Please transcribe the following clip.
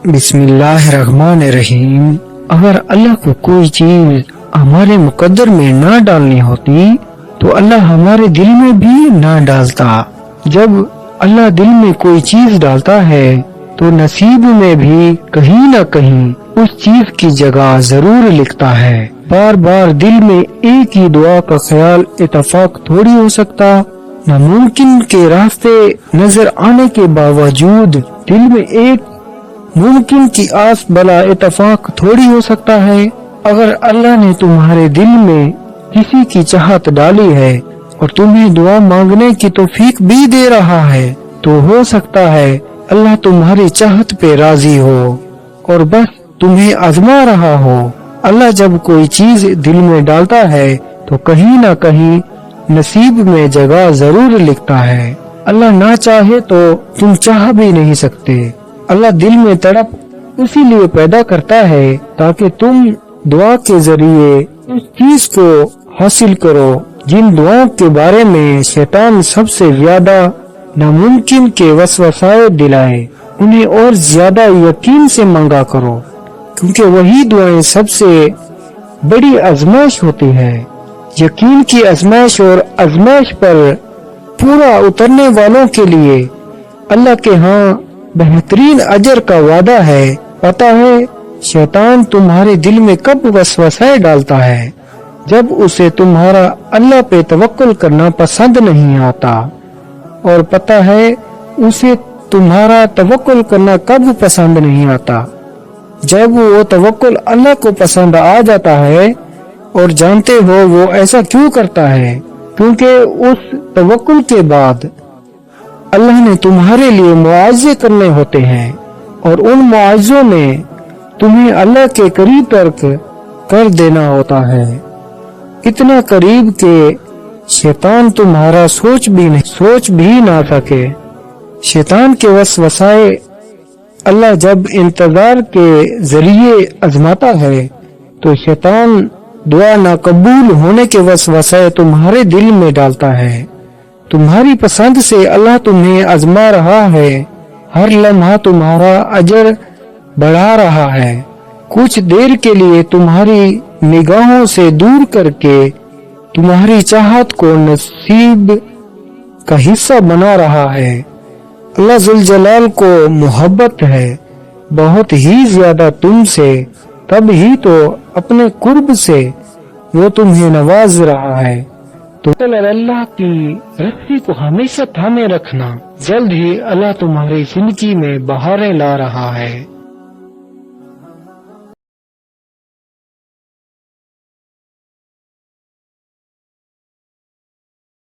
بسم اللہ الرحمن الرحیم۔ اگر اللہ کو کوئی چیز ہمارے مقدر میں نہ ڈالنی ہوتی تو اللہ ہمارے دل میں بھی نہ ڈالتا۔ جب اللہ دل میں کوئی چیز ڈالتا ہے تو نصیب میں بھی کہیں نہ کہیں اس چیز کی جگہ ضرور لکھتا ہے۔ بار بار دل میں ایک ہی دعا کا خیال اتفاق تھوڑی ہو سکتا۔ ناممکن کے راستے نظر آنے کے باوجود دل میں ایک ممکن کی آس بلا اتفاق تھوڑی ہو سکتا ہے۔ اگر اللہ نے تمہارے دل میں کسی کی چاہت ڈالی ہے اور تمہیں دعا مانگنے کی توفیق بھی دے رہا ہے تو ہو سکتا ہے اللہ تمہاری چاہت پہ راضی ہو اور بس تمہیں آزما رہا ہو۔ اللہ جب کوئی چیز دل میں ڈالتا ہے تو کہیں نہ کہیں نصیب میں جگہ ضرور لکھتا ہے۔ اللہ نہ چاہے تو تم چاہ بھی نہیں سکتے۔ اللہ دل میں تڑپ اسی لیے پیدا کرتا ہے تاکہ تم دعا کے ذریعے اس چیز کو حاصل کرو جن دعاؤں کے بارے میں شیطان سب سے زیادہ ناممکن کے وسوسائے دلائے، انہیں اور زیادہ یقین سے مانگا کرو، کیونکہ وہی دعائیں سب سے بڑی آزمائش ہوتی ہے۔ یقین کی آزمائش اور آزمائش پر پورا اترنے والوں کے لیے اللہ کے ہاں بہترین اجر کا وعدہ ہے۔ پتہ ہے شیطان تمہارے دل میں کب وسوسے ڈالتا ہے؟ جب اسے تمہارا اللہ پہ توکل کرنا پسند نہیں آتا۔ اور پتہ ہے اسے تمہارا توکل کرنا کب پسند نہیں آتا؟ جب وہ توکل اللہ کو پسند آ جاتا ہے۔ اور جانتے ہو وہ ایسا کیوں کرتا ہے؟ کیونکہ اس توکل کے بعد اللہ نے تمہارے لیے معاوضے کرنے ہوتے ہیں، اور ان معاوضوں میں تمہیں اللہ کے قریب ترک کر دینا ہوتا ہے، اتنا قریب کہ شیطان تمہارا سوچ بھی نہ سکے۔ شیطان کے وسوسائے اللہ جب انتظار کے ذریعے آزماتا ہے تو شیطان دعا ناقبول ہونے کے وسوسے تمہارے دل میں ڈالتا ہے۔ تمہاری پسند سے اللہ تمہیں آزما رہا ہے، ہر لمحہ تمہارا اجر بڑھا رہا ہے، کچھ دیر کے لیے تمہاری نگاہوں سے دور کر کے تمہاری چاہت کو نصیب کا حصہ بنا رہا ہے۔ اللہ ذوالجلال کو محبت ہے بہت ہی زیادہ تم سے، تب ہی تو اپنے قرب سے وہ تمہیں نواز رہا ہے۔ تو اللہ کی رسی کو ہمیشہ تھامے رکھنا، جلد ہی اللہ تمہاری زندگی میں بہاریں لا رہا ہے۔